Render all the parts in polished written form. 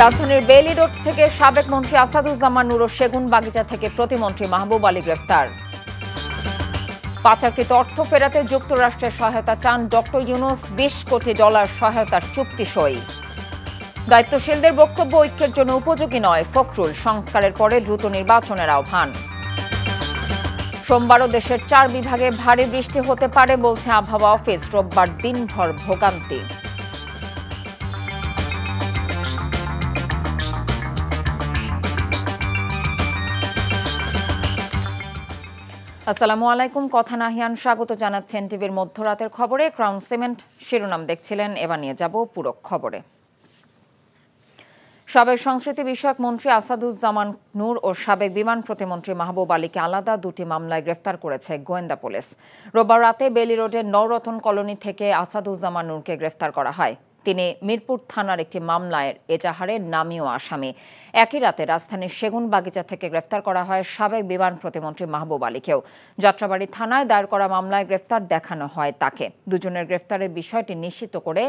রাজধানীর Bailey road থেকে সাবেক মন্ত্রী আসাদুজ্জামান নূর ও সেগুনবাগিচা থেকে প্রতিমন্ত্রী মাহবুব আলী গ্রেফতার। পাচারকৃত অর্থ ফেরাতে যুক্তরাষ্ট্রের সহায়তা চান ডক্টর ইউনূস, $20 কোটি সহায়তার চুক্তি সই। দায়িত্বশীলদের বক্তব্য ঐক্যের জন্য উপযোগী নয় ফখরুল, সংস্কারের পরে দ্রুত নির্বাচনের আহ্বান। সোমবারও দেশের 4 বিভাগে ভারী বৃষ্টি হতে পারে বলছে আবহাওয়া অফিস, রোববার দিনভর ভোগান্তি। আসসালামু আলাইকুম, কথা নাহিয়ান স্বাগত জানাচ্ছেন টিভির মধ্যরাতের খবরে। ক্রাউন সিমেন্ট শিরোনাম দেখছিলেন, এবার নিয়ে যাব পুরো খবরে। সাবেক সংস্কৃতি বিষয়ক মন্ত্রী আসাদুজ্জামান নূর ও সাবেক বিমান প্রতিমন্ত্রী মাহবুব আলীকে আলাদা 2টি মামলায় গ্রেফতার করেছে গোয়েন্দা পুলিশ। রোববার রাতে বেইলি রোডের নওরতন কলোনি থেকে আসাদুজ্জামান নূরকে গ্রেফতার করা হয়। তিনি মিরপুর থানার একটি মামলায় এজাহারের নামীয় আসামি। একই রাতে রাজধানীর সেগুনবাগিচা থেকে গ্রেফতার করা হয় সাবেক বিমান প্রতিমন্ত্রী মাহবুব আলীকেও। যাত্রাবাড়ী থানায় দায়ের করা মামলায় গ্রেফতার দেখানো হয় তাকে। দুজনের গ্রেফতারের বিষয়টি নিশ্চিত করে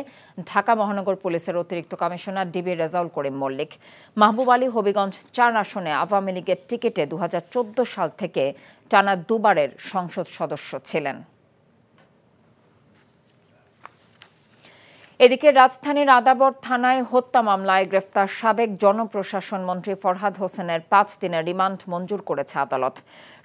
ঢাকা মহানগর পুলিশের অতিরিক্ত কমিশনার ডিবি রেজাউল করিম মল্লিক। মাহবুব আলী হবিগঞ্জ 4 আসনে আওয়ামী লীগের টিকিটে 2014 সাল থেকে টানা দুবারের সংসদ সদস্য ছিলেন। এদিকে রাজধানীর আদাবর থানায় হত্যা মামলায় গ্রেফতার সাবেক জনপ্রশাসন মন্ত্রী ফরহাদ হোসেনের 5 দিনের রিমান্ড মঞ্জুর করেছে আদালত।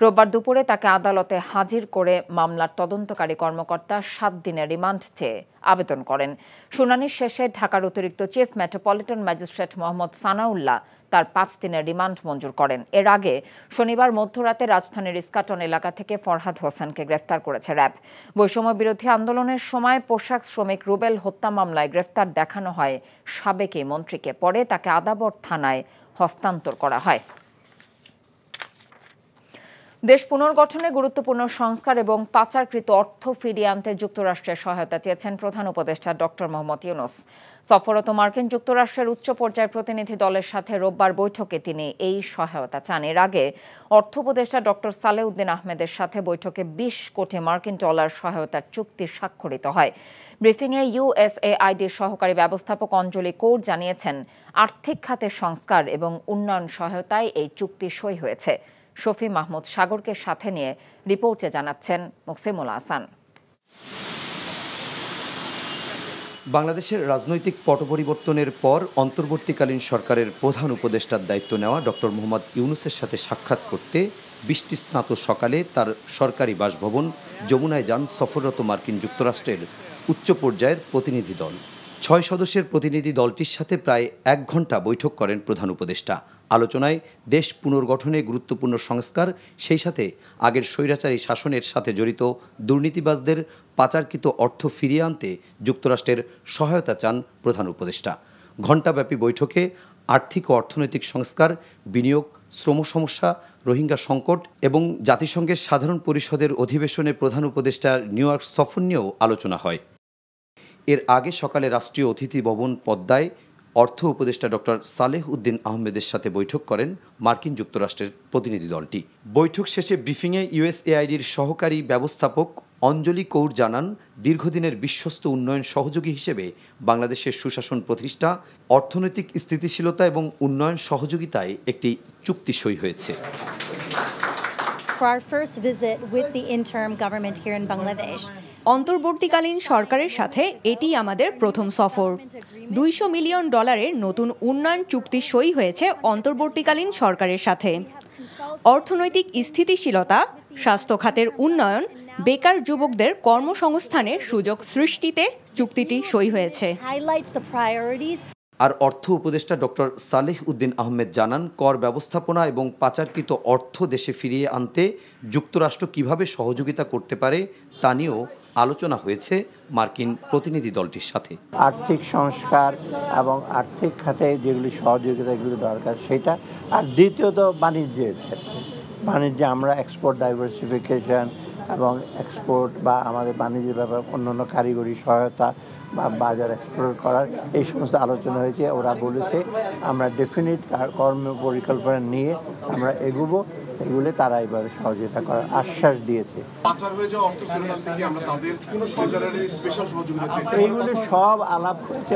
রোববার দুপুরে তাকে আদালতে হাজির করে মামলার তদন্তকারী কর্মকর্তা 7 দিনের রিমান্ড চেয়ে আবেদন করেন। শুনানি শেষে ঢাকার অতিরিক্ত chief metropolitan magistrate Mohammad Sanaullah তার 5 দিনের রিমান্ড মঞ্জুর করেন। এর আগে শনিবার মধ্যরাতে রাজধানীর ইস্কাটন এলাকা থেকে ফরহাদ হোসেনকে গ্রেফতার করেছে র্যাব। বৈষম্য বিরোধী আন্দোলনের সময় পোশাক শ্রমিক রুবেল হত্যা মামলায় গ্রেফতার দেখানো হয় সাবেক এই মন্ত্রীকে। পরে তাকে আদাবর থানায় হস্তান্তর করা হয়। দেশ পুনর্গঠনে গুরুত্বপূর্ণ সংস্কার এবং পাচারকৃত অর্থ ফিরিয়ে আনতে যুক্তরাষ্ট্রের সহায়তা চেয়েছেন প্রধান উপদেষ্টা ডক্টর মোহাম্মদ ইউনূস। সফররত মার্কিন যুক্তরাষ্ট্রের উচ্চ পর্যায়ের প্রতিনিধি দলের সাথে রোববার বৈঠকে তিনি এই সহায়তা চান। এর আগে অর্থ উপদেষ্টা ডক্টর সালেউদ্দিন আহমেদের সাথে বৈঠকে $20 কোটি সহায়তার চুক্তি স্বাক্ষরিত হয়। ব্রিফিংয়ে ইউএসএআইডির সহকারী ব্যবস্থাপক অঞ্জলি কৌর জানিয়েছেন, আর্থিক খাতের সংস্কার এবং উন্নয়ন সহায়তায় এই চুক্তি সই হয়েছে। শফি মাহমুদ সাগরকে সাথে নিয়ে রিপোর্টে জানাচ্ছেন মুকসিমুল হাসান। বাংলাদেশের রাজনৈতিক পট পরিবর্তনের পর অন্তর্বর্তীকালীন সরকারের প্রধান উপদেষ্টার দায়িত্ব নেওয়া ডক্টর মোহাম্মদ ইউনূসের সাথে সাক্ষাৎ করতে 20টি স্নাত সকালে তার সরকারি বাসভবন যমুনায় যান সফররত মার্কিন যুক্তরাষ্ট্রের উচ্চ পর্যায়ের প্রতিনিধি দল। 6 সদস্যের প্রতিনিধি দলটির সাথে প্রায় 1 ঘণ্টা বৈঠক করেন প্রধান উপদেষ্টা। আলোচনায় দেশ পুনর্গঠনে গুরুত্বপূর্ণ সংস্কার, সেই সাথে আগের স্বৈরাচারী শাসনের সাথে জড়িত দুর্নীতিবাজদের পাচারকৃত অর্থ ফিরিয়ে আনতে যুক্তরাষ্ট্রের সহায়তা চান প্রধান উপদেষ্টা। ঘণ্টাব্যাপী বৈঠকে আর্থিক ও অর্থনৈতিক সংস্কার, বিনিয়োগ, শ্রম সমস্যা, রোহিঙ্গা সংকট এবং জাতিসংঘের সাধারণ পরিষদের অধিবেশনে প্রধান উপদেষ্টার নিউ ইয়র্ক সফর নিয়েও আলোচনা হয়। এর আগে সকালে রাষ্ট্রীয় অতিথি ভবন পদ্মায় অর্থ উপদেষ্টা ডক্টর সালেহ উদ্দিন আহমেদের সাথে বৈঠক করেন মার্কিন যুক্তরাষ্ট্রের প্রতিনিধি দলটি। বৈঠক শেষে ব্রিফিংয়ে ইউএসএআইডির সহকারী ব্যবস্থাপক অঞ্জলি কৌর জানান, দীর্ঘদিনের বিশ্বস্ত উন্নয়ন সহযোগী হিসেবে বাংলাদেশের সুশাসন প্রতিষ্ঠা, অর্থনৈতিক স্থিতিশীলতা এবং উন্নয়ন সহযোগিতায় একটি চুক্তি সই হয়েছে। অন্তর্বর্তীকালীন সরকারের সাথে এটি আমাদের প্রথম সফর। $200 মিলিয়ন নতুন উন্নয়ন চুক্তি সই হয়েছে অন্তর্বর্তীকালীন সরকারের সাথে। অর্থনৈতিক স্থিতিশীলতা, স্বাস্থ্য খাতের উন্নয়ন, বেকার যুবকদের কর্মসংস্থানের সুযোগ সৃষ্টিতে চুক্তিটি সই হয়েছে। আর অর্থ উপদেষ্টা ডক্টর সালেহ উদ্দিন আহমেদ জানান, কর ব্যবস্থাপনা এবং পাচারকৃত অর্থ দেশে ফিরিয়ে আনতে যুক্তরাষ্ট্র কিভাবে সহযোগিতা করতে পারে তা নিয়েও আলোচনা হয়েছে মার্কিন প্রতিনিধি দলটির সাথে। আর্থিক সংস্কার এবং আর্থিক খাতে যেগুলি সহযোগিতা এগুলি দরকার সেটা, আর দ্বিতীয়ত বাণিজ্যে আমরা এক্সপোর্ট ডাইভার্সিফিকেশন এবং এক্সপোর্ট বা আমাদের বাণিজ্যের ব্যাপারে অন্যান্য কারিগরি সহায়তা বা বাজার এক্সপ্লোর করার এই সমস্ত আলোচনা হয়েছে। ওরা বলেছে আমরা ডেফিনিট কর্ম পরিকল্পনা নিয়ে আমরা এগুবো, এগুলো তারা এবার সহযোগিতা করার আশ্বাস দিয়েছে। এইগুলো সব আলাপ হয়েছে।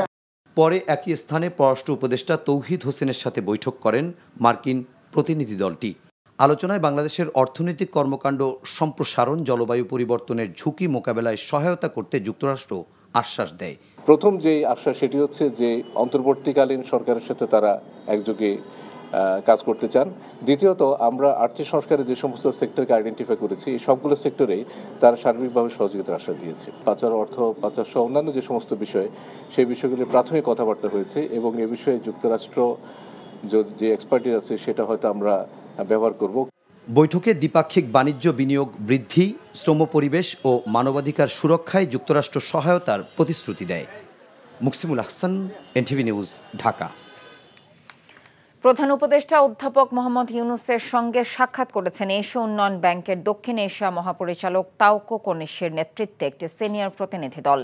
পরে একই স্থানে পররাষ্ট্র উপদেষ্টা তৌহিদ হোসেনের সাথে বৈঠক করেন মার্কিন প্রতিনিধি দলটি। আলোচনায় বাংলাদেশের অর্থনৈতিক কর্মকাণ্ড সম্প্রসারণ, জলবায়ু পরিবর্তনের ঝুঁকি মোকাবেলায় সহায়তা করতে যুক্তরাষ্ট্র আশ্বাস দেয়। প্রথম যে আশ্বাস সেটি হচ্ছে যে অন্তর্বর্তীকালীন সরকারের সাথে তারা একযোগে কাজ করতে চান। দ্বিতীয়ত, আমরা আর্থিক সংস্কারের যে সমস্ত সেক্টরকে আইডেন্টিফাই করেছি এই সবগুলো সেক্টরেই তারা সার্বিকভাবে সহযোগিতার আশ্বাস দিয়েছে। পাচার, অর্থ পাচার সহ অন্যান্য যে সমস্ত বিষয়, সেই বিষয়গুলির প্রাথমিক কথাবার্তা হয়েছে এবং এ বিষয়ে যুক্তরাষ্ট্র যে এক্সপার্টিস আছে সেটা হয়তো আমরা ব্যবহার করব। বৈঠকে দ্বিপাক্ষিক বাণিজ্য বিনিয়োগ বৃদ্ধি, শ্রম পরিবেশ ও মানবাধিকার সুরক্ষায় যুক্তরাষ্ট্র সহায়তার প্রতিশ্রুতি দেয়। Muksimul Ahsan, NTV news, Dhaka. প্রধান উপদেষ্টা অধ্যাপক মোহাম্মদ ইউনূসের সঙ্গে সাক্ষাৎ করেছেন এশিয়া উন্নয়ন ব্যাংকের দক্ষিণ এশিয়া মহাপরিচালক তাওকো কনিশের নেতৃত্বে একটি সিনিয়র প্রতিনিধি দল।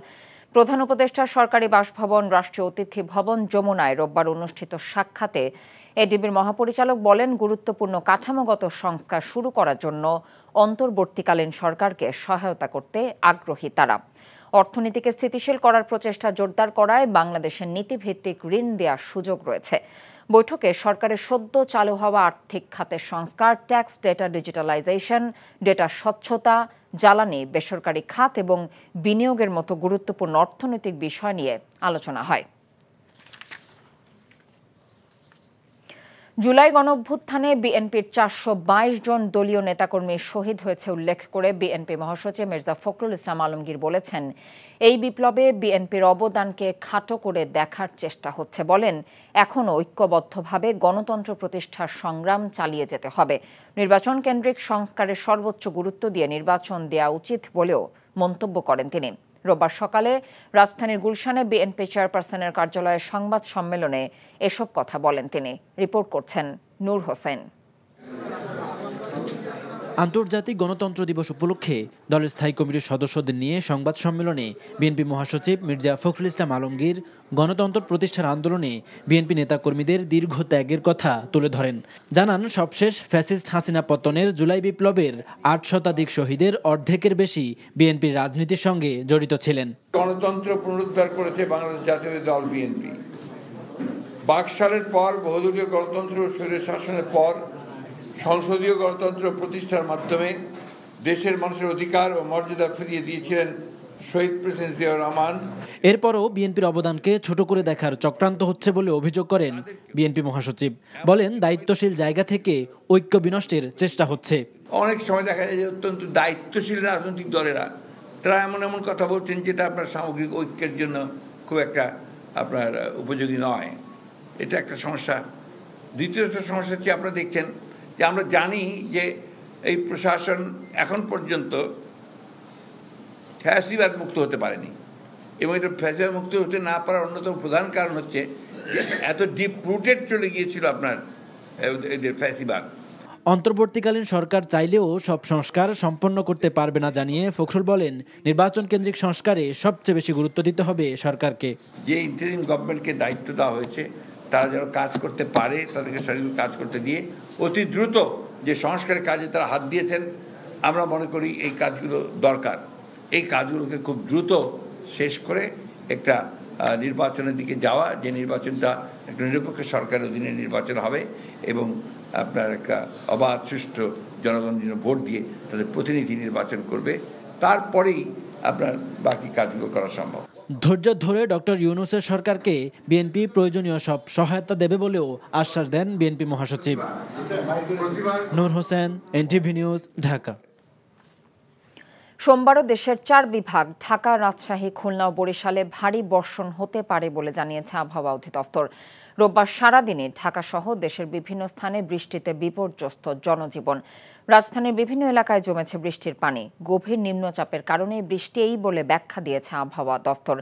প্রধান উপদেষ্টার সরকারি বাসভবন রাষ্ট্রীয় অতিথি ভবন যমুনায় রোববার অনুষ্ঠিত সাক্ষাতে এডিবির মহাপরিচালক বলেন, গুরুত্বপূর্ণ কাঠামোগত সংস্কার শুরু করার জন্য অন্তর্বর্তীকালীন সরকারকে সহায়তা করতে আগ্রহী তারা। অর্থনীতিকে স্থিতিশীল করার প্রচেষ্টা জোরদার করায় বাংলাদেশের নীতিভিত্তিক ঋণ দেওয়ার সুযোগ রয়েছে। বৈঠকে সরকারের সদ্য চালু হওয়া আর্থিক খাতের সংস্কার, ট্যাক্স ডেটা ডিজিটালাইজেশন, ডেটা স্বচ্ছতা, জ্বালানি, বেসরকারি খাত এবং বিনিয়োগের মতো গুরুত্বপূর্ণ অর্থনৈতিক বিষয় নিয়ে আলোচনা হয়। জুলাই গণঅভ্যুত্থানে বিএনপির 422 জন দলীয় নেতাকর্মী শহীদ হয়েছে উল্লেখ করে বিএনপি মহাসচিব মির্জা ফখরুল ইসলাম আলমগীর বলেছেন, এই বিপ্লবে বিএনপির অবদানকে খাটো করে দেখার চেষ্টা হচ্ছে। বলেন, এখনও ঐক্যবদ্ধভাবে গণতন্ত্র প্রতিষ্ঠার সংগ্রাম চালিয়ে যেতে হবে। নির্বাচন কেন্দ্রিক সংস্কারের সর্বোচ্চ গুরুত্ব দিয়ে নির্বাচন দেওয়া উচিত বলেও মন্তব্য করেন তিনি। রোববার সকালে রাজধানীর গুলশানে বিএনপি চেয়ারপারসনের কার্যালয়ে সংবাদ সম্মেলনে এসব কথা বলেন তিনি। রিপোর্ট করছেন নূর হোসেন। আন্তর্জাতিক গণতন্ত্র দিবস উপলক্ষে দলের স্থায়ী কমিটির সদস্যদের নিয়ে সংবাদ সম্মেলনে বিএনপি মহাসচিব মির্জা ফখরুল ইসলাম আলমগীর গণতন্ত্র প্রতিষ্ঠার আন্দোলনে বিএনপি নেতাকর্মীদের দীর্ঘ ত্যাগের কথা তুলে ধরেন। জানান, সবশেষ ফ্যাসিস্ট হাসিনা পতনের জুলাই বিপ্লবের 8 শতাধিক শহীদের অর্ধেকের বেশি বিএনপির রাজনীতির সঙ্গে জড়িত ছিলেন। গণতন্ত্র পুনরুদ্ধার করেছে বাংলাদেশ জাতীয় দল বিএনপি। বাকশালের পর বহুদলীয় গণতন্ত্র স্বৈর শাসনের পর সংসদীয় গণতন্ত্র প্রতিষ্ঠার মাধ্যমে দেশের মানুষের অধিকার ও মর্যাদা ফিরিয়ে দিয়েছিলেন শহীদ প্রেসিডেন্ট জিয়াউর রহমান। এরপরও বিএনপির অবদানকে ছোট করে দেখার চক্রান্ত হচ্ছে বলে অভিযোগ করেন বিএনপি মহাসচিব। বলেন, দায়িত্বশীল জায়গা থেকে ঐক্য বিনষ্টের চেষ্টা হচ্ছে। অনেক সময় দেখা যায় যে অত্যন্ত দায়িত্বশীল রাজনৈতিক দলেরা তারা এমন এমন কথা বলছেন যেটা আপনার সামগ্রিক ঐক্যের জন্য খুব একটা আপনার উপযোগী নয়। এটা একটা সমস্যা। দ্বিতীয়টা সমস্যা হচ্ছে, আপনারা দেখছেন যে আমরা জানি যে এই প্রশাসন এখন পর্যন্ত ফ্যাসিবাদ মুক্ত হতে পারেনি এবং এটা ফ্যাসিবাদ মুক্ত হতে না পারার অন্যতম প্রধান কারণ হচ্ছে এত ডিপ রুটেড চলে গিয়েছিল আপনার এদের ফ্যাসিবাদ। অন্তর্বর্তীকালীন সরকার চাইলেও সব সংস্কার সম্পন্ন করতে পারবে না জানিয়ে ফখরুল বলেন, নির্বাচন কেন্দ্রিক সংস্কারে সবচেয়ে বেশি গুরুত্ব দিতে হবে সরকারকে। যে ইন্টারিম গভর্নমেন্টকে দায়িত্ব দেওয়া হয়েছে তারা যেন কাজ করতে পারে, তাদেরকে সঠিক কাজ করতে দিয়ে অতি দ্রুত যে সংস্কারের কাজে তারা হাত দিয়েছেন, আমরা মনে করি এই কাজগুলো দরকার। এই কাজগুলোকে খুব দ্রুত শেষ করে একটা নির্বাচনের দিকে যাওয়া, যে নির্বাচনটা একটা নিরপেক্ষ সরকারের অধীনে নির্বাচন হবে এবং আপনার একটা অবাধ সুষ্ঠু জনগণ ভোট দিয়ে তাদের প্রতিনিধি নির্বাচন করবে, তারপরেই আপনার বাকি কাজগুলো করা সম্ভব। ধৈর্য ধরে ডক্টর ইউনূসের সরকারকে বিএনপি প্রয়োজনীয় সব সহায়তা দেবে বলেও আশ্বাস দেন বিএনপি মহাসচিব। নূর হোসেন, এনটিভি নিউজ, ঢাকা। সোমবারও দেশের 4 বিভাগ ঢাকা, রাজশাহী, খুলনা ও বরিশালে ভারী বর্ষণ হতে পারে বলে জানিয়েছে আবহাওয়া অধিদপ্তর। রোববার সারাদিনে ঢাকাসহ দেশের বিভিন্ন স্থানে বৃষ্টিতে বিপর্যস্ত জনজীবন। রাজধানীর বিভিন্ন এলাকায় জমেছে বৃষ্টির পানি। গভীর নিম্নচাপের কারণে বৃষ্টি এই বলে ব্যাখ্যা দিয়েছে আবহাওয়া দপ্তর।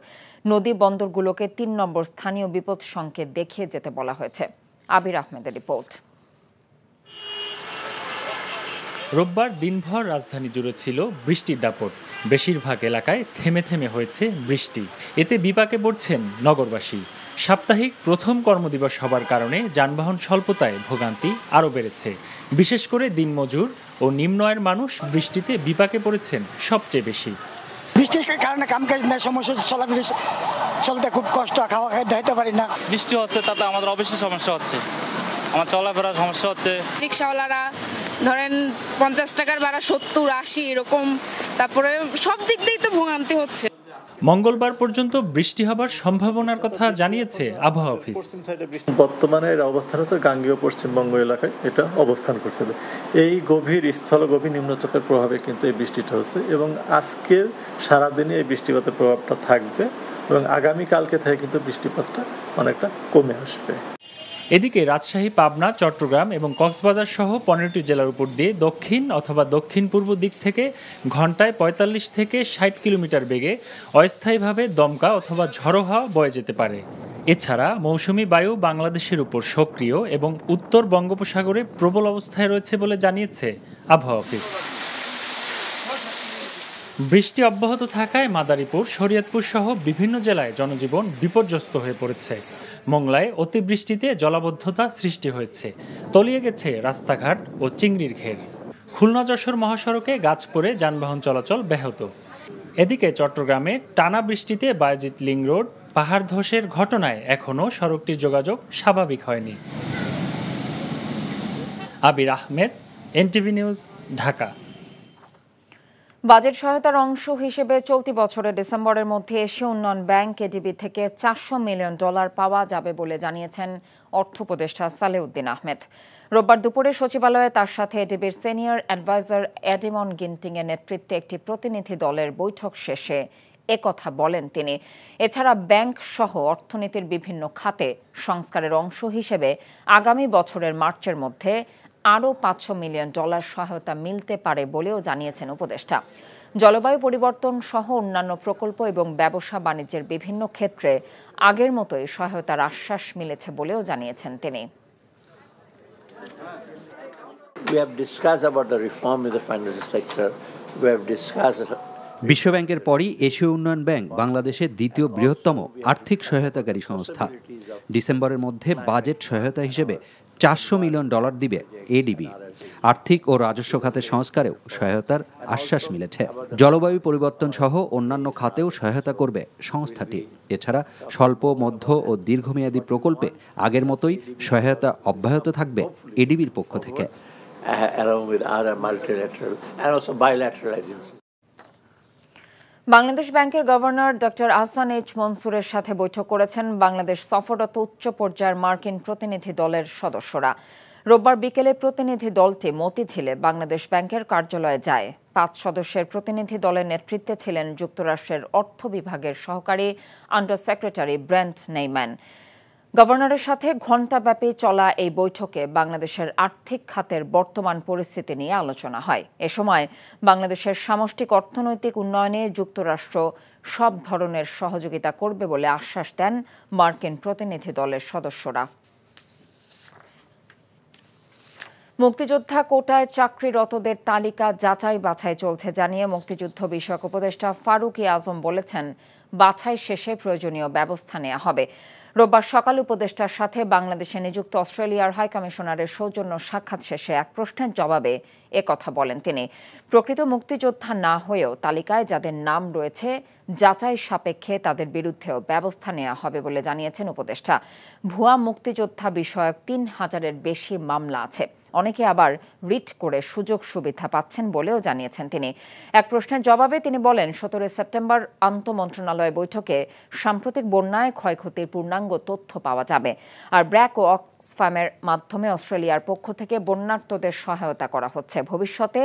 নদী বন্দরগুলোকে 3 নম্বর স্থানীয় বিপদ সংকেত দেখিয়ে যেতে বলা হয়েছে। আবির আহমেদের রিপোর্ট। রোববার দিনভর রাজধানী জুড়ে ছিল বৃষ্টির দাপট। বেশিরভাগ এলাকায় থেমে থেমে হয়েছে বৃষ্টি। এতে বিপাকে পড়ছেন নগরবাসী। সাপ্তাহিক প্রথম কর্মদিবস হবার কারণে যানবাহন স্বল্পতায় ভোগান্তি আরও বেড়েছে। বিশেষ করে দিনমজুর ও নিম্ন আয়ের মানুষ বৃষ্টিতে বিপাকে পড়েছেন সবচেয়ে বেশি। বৃষ্টির কারণে কামকাজ নেই, সমস্যা, চলাফেরা চলতে খুব কষ্ট, খাওয়া খাই দিতে পারি না। বৃষ্টি হচ্ছে তাতে আমাদের অবশ্যই সমস্যা হচ্ছে, আমার চলাফেরার সমস্যা হচ্ছে। রিক্সাওয়ালারা ধরেন 50 টাকার ভাড়া 70, 80 এরকম, তারপরে সব দিক দিয়েই তো ভোগান্তি হচ্ছে। মঙ্গলবার পর্যন্ত বৃষ্টি হবার সম্ভাবনার কথা জানিয়েছে আবহাওয়া অফিস। বর্তমানে এর অবস্থান হচ্ছে গাঙ্গেয় পশ্চিমবঙ্গ এলাকায় এটা অবস্থান করছে। এই গভীর গভীর নিম্নচাপের প্রভাবে কিন্তু এই বৃষ্টিটা হচ্ছে এবং আজকের সারাদিনে এই বৃষ্টিপাতের প্রভাবটা থাকবে এবং আগামীকালকে থেকে কিন্তু বৃষ্টিপাতটা অনেকটা কমে আসবে। এদিকে রাজশাহী, পাবনা, চট্টগ্রাম এবং কক্সবাজার সহ 15টি জেলার উপর দিয়ে দক্ষিণ অথবা দক্ষিণ পূর্ব দিক থেকে ঘন্টায় 45 থেকে 60 কিলোমিটার বেগে অস্থায়ীভাবে দমকা অথবা ঝড়ো হাওয়া বয়ে যেতে পারে। এছাড়া মৌসুমি বায়ু বাংলাদেশের উপর সক্রিয় এবং উত্তর বঙ্গোপসাগরে প্রবল অবস্থায় রয়েছে বলে জানিয়েছে আবহাওয়া অফিস। বৃষ্টি অব্যাহত থাকায় মাদারীপুর, শরীয়তপুর সহ বিভিন্ন জেলায় জনজীবন বিপর্যস্ত হয়ে পড়েছে। মোংলায় অতিবৃষ্টিতে জলাবদ্ধতা সৃষ্টি হয়েছে, তলিয়ে গেছে রাস্তাঘাট ও চিংড়ির ঘের। খুলনা-যশোর মহাসড়কে গাছ পড়ে যানবাহন চলাচল ব্যাহত। এদিকে চট্টগ্রামে টানা বৃষ্টিতে বায়েজিদ লিং রোড পাহাড় ধসের ঘটনায় এখনও সড়কটির যোগাযোগ স্বাভাবিক হয়নি। Abir Ahmed, NTV news, Dhaka. Budget সহায়তার অংশ হিসেবে চলতি বছরের ডিসেম্বরের মধ্যে এশীয় উন্নয়ন ব্যাংক এডিবি থেকে $400 মিলিয়ন পাওয়া যাবে বলে জানিয়েছেন অর্থ উপদেষ্টা সালেউদ্দিন আহমেদ। রোববার দুপুরে সচিবালয়ে তার সাথে এডিবির সিনিয়র অ্যাডভাইজার এডিমন গিন্টিংয়ের নেতৃত্বে একটি প্রতিনিধি দলের বৈঠক শেষে একথা বলেন তিনি। এছাড়া ব্যাংক সহ অর্থনীতির বিভিন্ন খাতে সংস্কারের অংশ হিসেবে আগামী বছরের মার্চের মধ্যে আরও $500 মিলিয়ন সহায়তা মিলতে পারে বলেও জানিয়েছেন উপদেষ্টা। জলবায়ু পরিবর্তন সহ অন্যান্য প্রকল্প এবং ব্যবসা বাণিজ্যের বিভিন্ন ক্ষেত্রে আগের মতোই সহায়তার আশ্বাস মিলেছে বলেও জানিয়েছেন তিনি। বিশ্বব্যাংকের পরই এশীয় উন্নয়ন ব্যাংক বাংলাদেশের দ্বিতীয় বৃহত্তম আর্থিক সহায়তাকারী সংস্থা। ডিসেম্বরের মধ্যে বাজেট সহায়তা হিসেবে $400 মিলিয়ন দিবে এডিবি। আর্থিক ও রাজস্ব খাতের সংস্কারেও সহায়তার আশ্বাস মিলেছে। জলবায়ু পরিবর্তন সহ অন্যান্য খাতেও সহায়তা করবে সংস্থাটি। এছাড়া স্বল্প, মধ্য ও দীর্ঘমেয়াদী প্রকল্পে আগের মতোই সহায়তা অব্যাহত থাকবে এডিবির পক্ষ থেকে। বাংলাদেশ ব্যাংকের গভর্নর ডক্টর আহসান এইচ মনসুরের সাথে বৈঠক করেছেন বাংলাদেশ সফররত উচ্চ পর্যায়ের মার্কিন প্রতিনিধি দলের সদস্যরা। রোববার বিকেলে প্রতিনিধি দলটি মতিঝিলে বাংলাদেশ ব্যাংকের কার্যালয়ে যায়। 5 সদস্যের প্রতিনিধি দলের নেতৃত্বে ছিলেন যুক্তরাষ্ট্রের অর্থ বিভাগের সহকারী আন্ডার সেক্রেটারি ব্রেন্ট নেইম্যান। গভর্নরের সাথে ঘণ্টাব্যাপী চলা এই বৈঠকে বাংলাদেশের আর্থিক খাতের বর্তমান পরিস্থিতি নিয়ে আলোচনা হয়। এ সময় বাংলাদেশের সামষ্টিক অর্থনৈতিক উন্নয়নে যুক্তরাষ্ট্র সব ধরনের সহযোগিতা করবে বলে আশ্বাস দেন মার্কিন প্রতিনিধি দলের সদস্যরা। মুক্তিযোদ্ধা কোটায় চাকরিরতদের তালিকা যাচাই বাছাই চলছে জানিয়ে মুক্তিযুদ্ধ বিষয়ক উপদেষ্টা ফারুক আজম বলেছেন, বাছাই শেষে প্রয়োজনীয় ব্যবস্থা নেওয়া হবে। রোববার সকালে উপদেষ্টার সাথে বাংলাদেশে নিযুক্ত অস্ট্রেলিয়ার হাইকমিশনারের সৌজন্য সাক্ষাৎ শেষে এক প্রশ্নের জবাবে একথা বলেন তিনি। প্রকৃত মুক্তিযোদ্ধা না হয়েও তালিকায় যাদের নাম রয়েছে যাচাই সাপেক্ষে তাদের বিরুদ্ধেও ব্যবস্থা নেওয়া হবে বলে জানিয়েছেন উপদেষ্টা। ভুয়া মুক্তিযোদ্ধা বিষয়ক 3000-এর বেশি মামলা আছে। অনেকে আবার রিট করে সুযোগ সুবিধা পাচ্ছেন বলেও জানিয়েছেন তিনি। এক প্রশ্নের জবাবে তিনি বলেন, 17 সেপ্টেম্বর আন্তঃমন্ত্রণালয় বৈঠকে সাম্প্রতিক বন্যায় ক্ষয়ক্ষতির পূর্ণাঙ্গ তথ্য পাওয়া যাবে। আর ব্র্যাক ও অক্সফামের মাধ্যমে অস্ট্রেলিয়ার পক্ষ থেকে বন্যার্তদের সহায়তা করা হচ্ছে। ভবিষ্যতে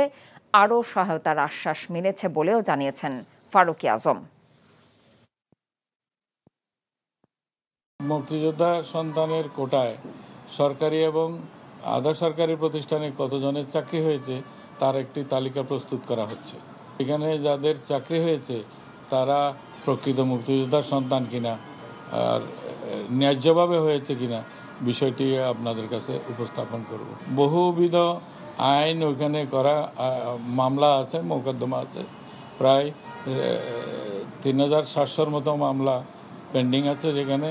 আরও সহায়তার আশ্বাস মিলেছে বলেও জানিয়েছেন ফারুক আজম। মুক্তিযোদ্ধা সন্তানের কোটায় সরকারি এবং আধা সরকারি প্রতিষ্ঠানে কতজনের চাকরি হয়েছে তার একটি তালিকা প্রস্তুত করা হচ্ছে। এখানে যাদের চাকরি হয়েছে তারা প্রকৃত মুক্তিযোদ্ধার সন্তান কিনা আর ন্যায্যভাবে হয়েছে কিনা বিষয়টি আপনাদের কাছে উপস্থাপন করব। বহুবিধ আইন ওইখানে করা মামলা আছে, মোকদ্দমা আছে, প্রায় 3700-র মতো মামলা পেন্ডিং আছে যেখানে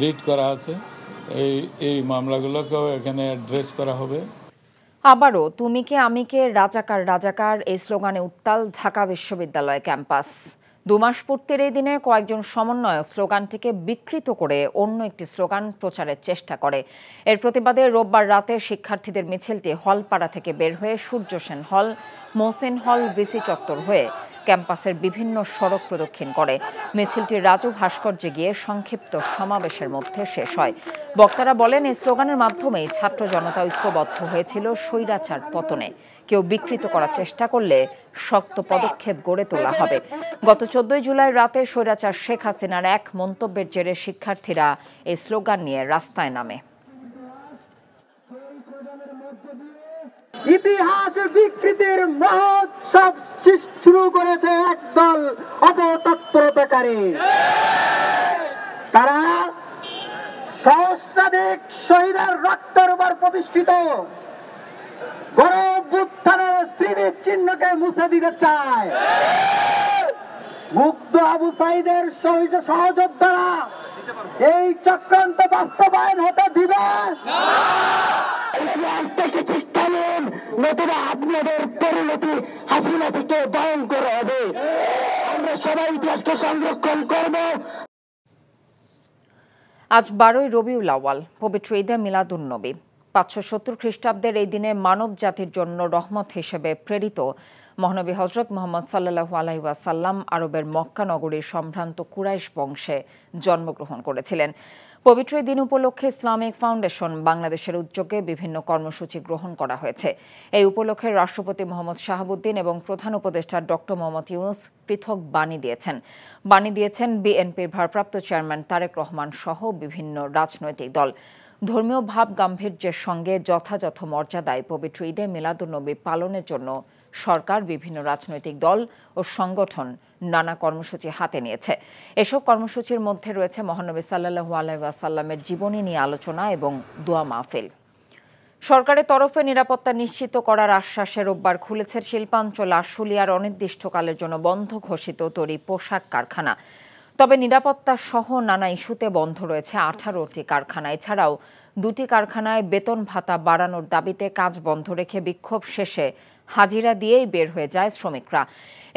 রিট করা আছে। এই মামলাগুলোকেও এখানে অ্যাড্রেস করা হবে। আবারও তুমি কে আমি কে রাজাকার রাজাকার এই স্লোগানে উত্তাল ঢাকা বিশ্ববিদ্যালয় ক্যাম্পাস। 2 মাস পূর্তির এই দিনে কয়েকজন সমন্বয়ক স্লোগানটিকে বিকৃত করে অন্য একটি স্লোগান প্রচারের চেষ্টা করে। এর প্রতিবাদে রোববার রাতে শিক্ষার্থীদের মিছিলটি হলপাড়া থেকে বের হয়ে সূর্য সেন হল, মোহসিন হল, ভিসি চত্বর হয়ে ক্যাম্পাসের বিভিন্ন সড়ক প্রদক্ষিণ করে। মিছিলটি রাজু ভাস্কর্যে গিয়ে সংক্ষিপ্ত সমাবেশের মধ্যে শেষ হয়। বক্তারা বলেন, এই স্লোগানের মাধ্যমেই ছাত্র জনতা ঐক্যবদ্ধ হয়েছিল স্বৈরাচার পতনে। কেউ বিকৃত করার চেষ্টা করলে শক্ত পদক্ষেপ গড়ে তোলা হবে। গত 14 জুলাই রাতে স্বৈরাচার শেখ হাসিনার এক মন্তব্যের জেরে শিক্ষার্থীরা এই স্লোগান নিয়ে রাস্তায় নামে। ইতিহাস বিকৃতির মহোৎসব শুরু করেছে একদল অপতৎপরতাকারী। তারা সহস্রাধিক শহীদের রক্তের উপর প্রতিষ্ঠিত গণ-অভ্যুত্থানের স্মৃতির চিহ্নকে মুছে দিতে চায়। মুক্ত আবু সাঈদের সহযোদ্ধারা এই চক্রান্ত বাস্তবায়ন হতে দিবে ইতিহাস থেকে শিক্ষা নিন, নতুবা আপনাদের পরিণতি হাসিনা থেকে ভয়ঙ্কর হবে। আমরা সবাই ইতিহাসকে সংরক্ষণ করব। আজ 12ই রবিউল আউয়াল, পবিত্র ঈদে মিলাদুন্নবী। 570 খ্রিস্টাব্দের এই দিনে মানব জাতির জন্য রহমত হিসেবে প্রেরিত মহানবী হযরত মুহাম্মদ সাল্লাল্লাহু আলাইহি ওয়াসাল্লাম আরবের মক্কা নগরীর সম্ভ্রান্ত কুরাইশ বংশে জন্মগ্রহণ করেছিলেন। পবিত্র দিন উপলক্ষে ইসলামিক ফাউন্ডেশন বাংলাদেশের উদ্যোগে বিভিন্ন কর্মসূচি গ্রহণ করা হয়েছে। এই উপলক্ষে রাষ্ট্রপতি মোহাম্মদ শাহাবুদ্দিন এবং প্রধান উপদেষ্টা ডক্টর মোহাম্মদ ইউনূস পৃথক বাণী দিয়েছেন বিএনপির ভারপ্রাপ্ত চেয়ারম্যান তারেক রহমান সহ বিভিন্ন রাজনৈতিক দল। ধর্মীয় ভাব গাম্ভীর্যের সঙ্গে যথাযথ মর্যাদায় পবিত্র ঈদে মিলাদুন্নবী পালনের জন্য সরকার, বিভিন্ন রাজনৈতিক দল ও সংগঠন নানা কর্মসূচি হাতে নিয়েছে। এসব কর্মসূচির মধ্যে রয়েছে মহানবী সাল্লাল্লাহু আলাইহি ওয়াসাল্লামের জীবনী নিয়ে আলোচনা এবং দোয়া মাহফিল। সরকারের তরফে নিরাপত্তা নিশ্চিত করার আশ্বাসে রোববার খুলেছে শিল্পাঞ্চল আশুলিয়ার অনির্দিষ্টকালের জন্য বন্ধ ঘোষিত তৈরি পোশাক কারখানা। তবে নিরাপত্তা সহ নানা ইস্যুতে বন্ধ রয়েছে 18টি কারখানা। এছাড়াও 2টি কারখানায় বেতন ভাতা বাড়ানোর দাবিতে কাজ বন্ধ রেখে বিক্ষোভ শেষে হাজিরা দিয়েই বের হয়ে যায় শ্রমিকরা।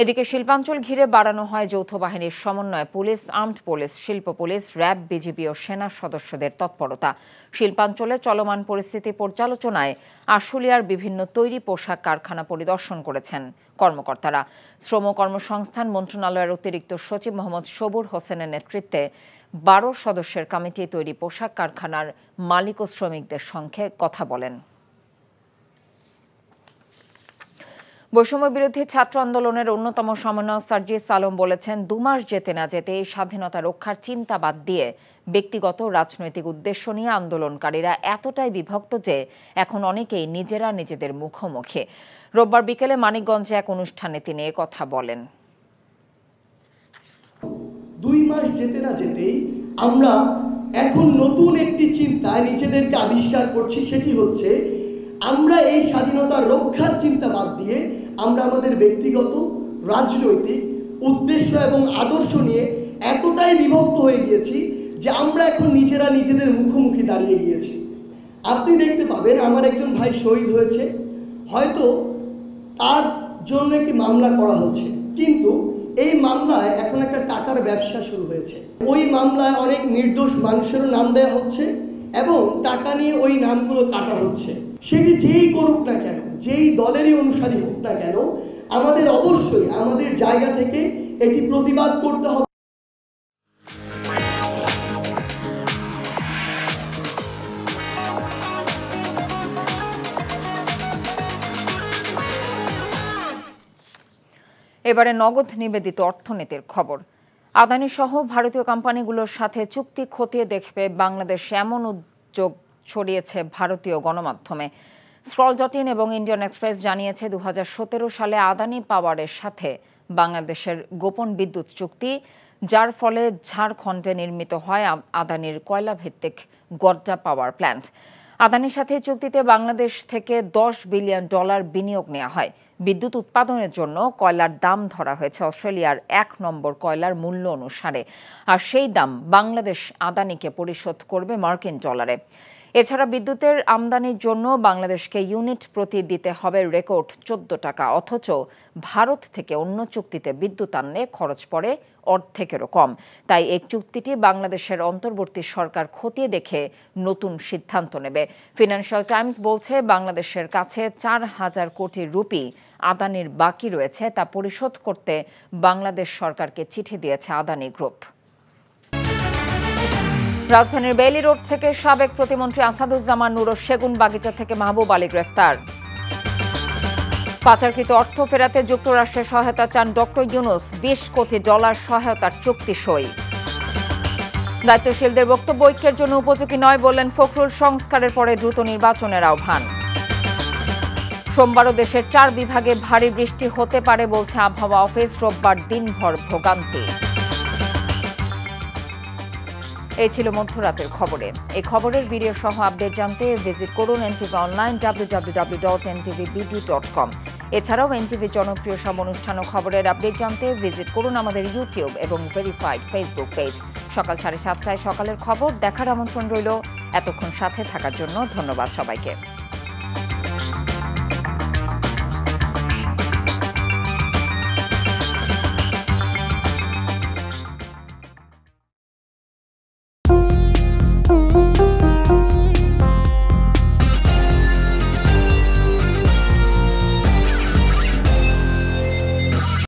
এদিকে শিল্পাঞ্চল ঘিরে বাড়ানো হয় যৌথ বাহিনীর সমন্বয়ে পুলিশ, আর্মড পুলিশ, শিল্প পুলিশ, র্যাব, বিজিবি ও সেনা সদস্যদের তৎপরতা। শিল্পাঞ্চলে চলমান পরিস্থিতি পর্যালোচনায় আশুলিয়ার বিভিন্ন তৈরি পোশাক কারখানা পরিদর্শন করেছেন কর্মকর্তারা। শ্রম কর্মসংস্থান মন্ত্রণালয়ের অতিরিক্ত সচিব মোহাম্মদ সবুর হোসেনের নেতৃত্বে 12 সদস্যের কমিটি তৈরি পোশাক কারখানার মালিক ও শ্রমিকদের সঙ্গে কথা বলেন। বৈষম্য বিরোধী ছাত্র আন্দোলনের অন্যতম সমন্বয়ক সার্জিস আলম বলেছেন, 2 মাস যেতে না যেতে এই স্বাধীনতা রক্ষার চিন্তা বাদ দিয়ে ব্যক্তিগত রাজনৈতিক উদ্দেশ্য নিয়ে আন্দোলনকারীরা এতটাই বিভক্ত যে এখন অনেকেই নিজেরা নিজেদের মুখোমুখি। রোববার বিকেলে মানিকগঞ্জে এক অনুষ্ঠানে তিনি কথা বলেন। 2 মাস যেতে না যেতেই আমরা এখন নতুন একটি চিন্তায় নিজেদেরকে আবিষ্কার করছি। সেটি হচ্ছে, আমরা এই স্বাধীনতা রক্ষার চিন্তা বাদ দিয়ে আমরা আমাদের ব্যক্তিগত রাজনৈতিক উদ্দেশ্য এবং আদর্শ নিয়ে এতটাই বিভক্ত হয়ে গিয়েছি যে আমরা এখন নিজেরা নিজেদের মুখোমুখি দাঁড়িয়ে গিয়েছি। আপনি দেখতে পাবেন, আমার একজন ভাই শহীদ হয়েছে, হয়তো তার জন্য একটি মামলা করা হচ্ছে, কিন্তু এই মামলায় এখন একটা টাকার ব্যবসা শুরু হয়েছে। ওই মামলায় অনেক নির্দোষ মানুষেরও নাম দেওয়া হচ্ছে এবং টাকা নিয়ে ওই নামগুলো কাটা হচ্ছে। সেটি যেই করুক না কেন, যেই দলেরই অনুসারী হোক না কেন, আমাদের অবশ্যই আমাদের জায়গা থেকে এটি প্রতিবাদ করতে হবে। এবারে নগদ নিবেদিত অর্থনীতির খবর। আদানি সহ ভারতীয় কোম্পানিগুলোর সাথে চুক্তি খতিয়ে দেখবে বাংলাদেশ, এমন উদ্যোগ ছড়িয়েছে ভারতীয় গণমাধ্যমে। স্ক্রল.ইন এবং ইন্ডিয়ান এক্সপ্রেস জানিয়েছে, 2017 সালে আদানি পাওয়ারের সাথে বাংলাদেশের গোপন বিদ্যুৎ চুক্তি, যার ফলে ঝাড়খণ্ডে নির্মিত হয় আদানির কয়লা ভিত্তিক গড্ডা পাওয়ার প্ল্যান্ট। আদানির সাথে চুক্তিতে বাংলাদেশ থেকে $10 বিলিয়ন বিনিয়োগ নেওয়া হয়। বিদ্যুৎ উৎপাদনের জন্য কয়লার দাম ধরা হয়েছে অস্ট্রেলিয়ার 1 নম্বর কয়লার মূল্য অনুসারে, আর সেই দাম বাংলাদেশ আদানিকে পরিশোধ করবে মার্কিন ডলারে। এছাড়া বিদ্যুতের আমদানির জন্য বাংলাদেশকে ইউনিট প্রতি দিতে হবে রেকর্ড 14 টাকা, অথচ ভারত থেকে অন্য চুক্তিতে বিদ্যুৎ আনলে খরচ পড়ে অর্ধেকেরও কম। তাই এই চুক্তিটি বাংলাদেশের অন্তর্বর্তী সরকার খতিয়ে দেখে নতুন সিদ্ধান্ত নেবে। ফিনান্সিয়াল টাইমস বলছে বাংলাদেশের কাছে 4,000 কোটি রুপি আদানির বাকি রয়েছে, তা পরিশোধ করতে বাংলাদেশ সরকারকে চিঠি দিয়েছে আদানি গ্রুপ। রাজধানীর বেইলি রোড থেকে সাবেক প্রতিমন্ত্রী আসাদুজ্জামান নূর ও সেগুন বাগিচা থেকে মাহবুব আলী গ্রেফতার। পাচারকৃত অর্থ ফেরাতে যুক্তরাষ্ট্রের সহায়তা চান ডক্টর ইউনূস, $20 কোটি সহায়তার চুক্তি সই। দায়িত্বশীলদের বক্তব্য ঐক্যের জন্য উপযোগী নয় বললেন ফখরুল, সংস্কারের পরে দ্রুত নির্বাচনের আহ্বান। সোমবারও দেশের 4 বিভাগে ভারী বৃষ্টি হতে পারে বলছে আবহাওয়া অফিস, রোববার দিনভর ভোগান্তি। এই ছিল মধ্যরাতের খবরে। এই খবরের ভিডিও সহ আপডেট জানতে ভিজিট করুন এনটিভি অনলাইন www.ntvbd.com। এছাড়াও এনটিভি জনপ্রিয় সব অনুষ্ঠান ও খবরের আপডেট জানতে ভিজিট করুন আমাদের ইউটিউব এবং ভেরিফাইড ফেসবুক পেজ। সকাল 7:30টায় সকালের খবর দেখার আমন্ত্রণ রইল। এতক্ষণ সাথে থাকার জন্য ধন্যবাদ সবাইকে।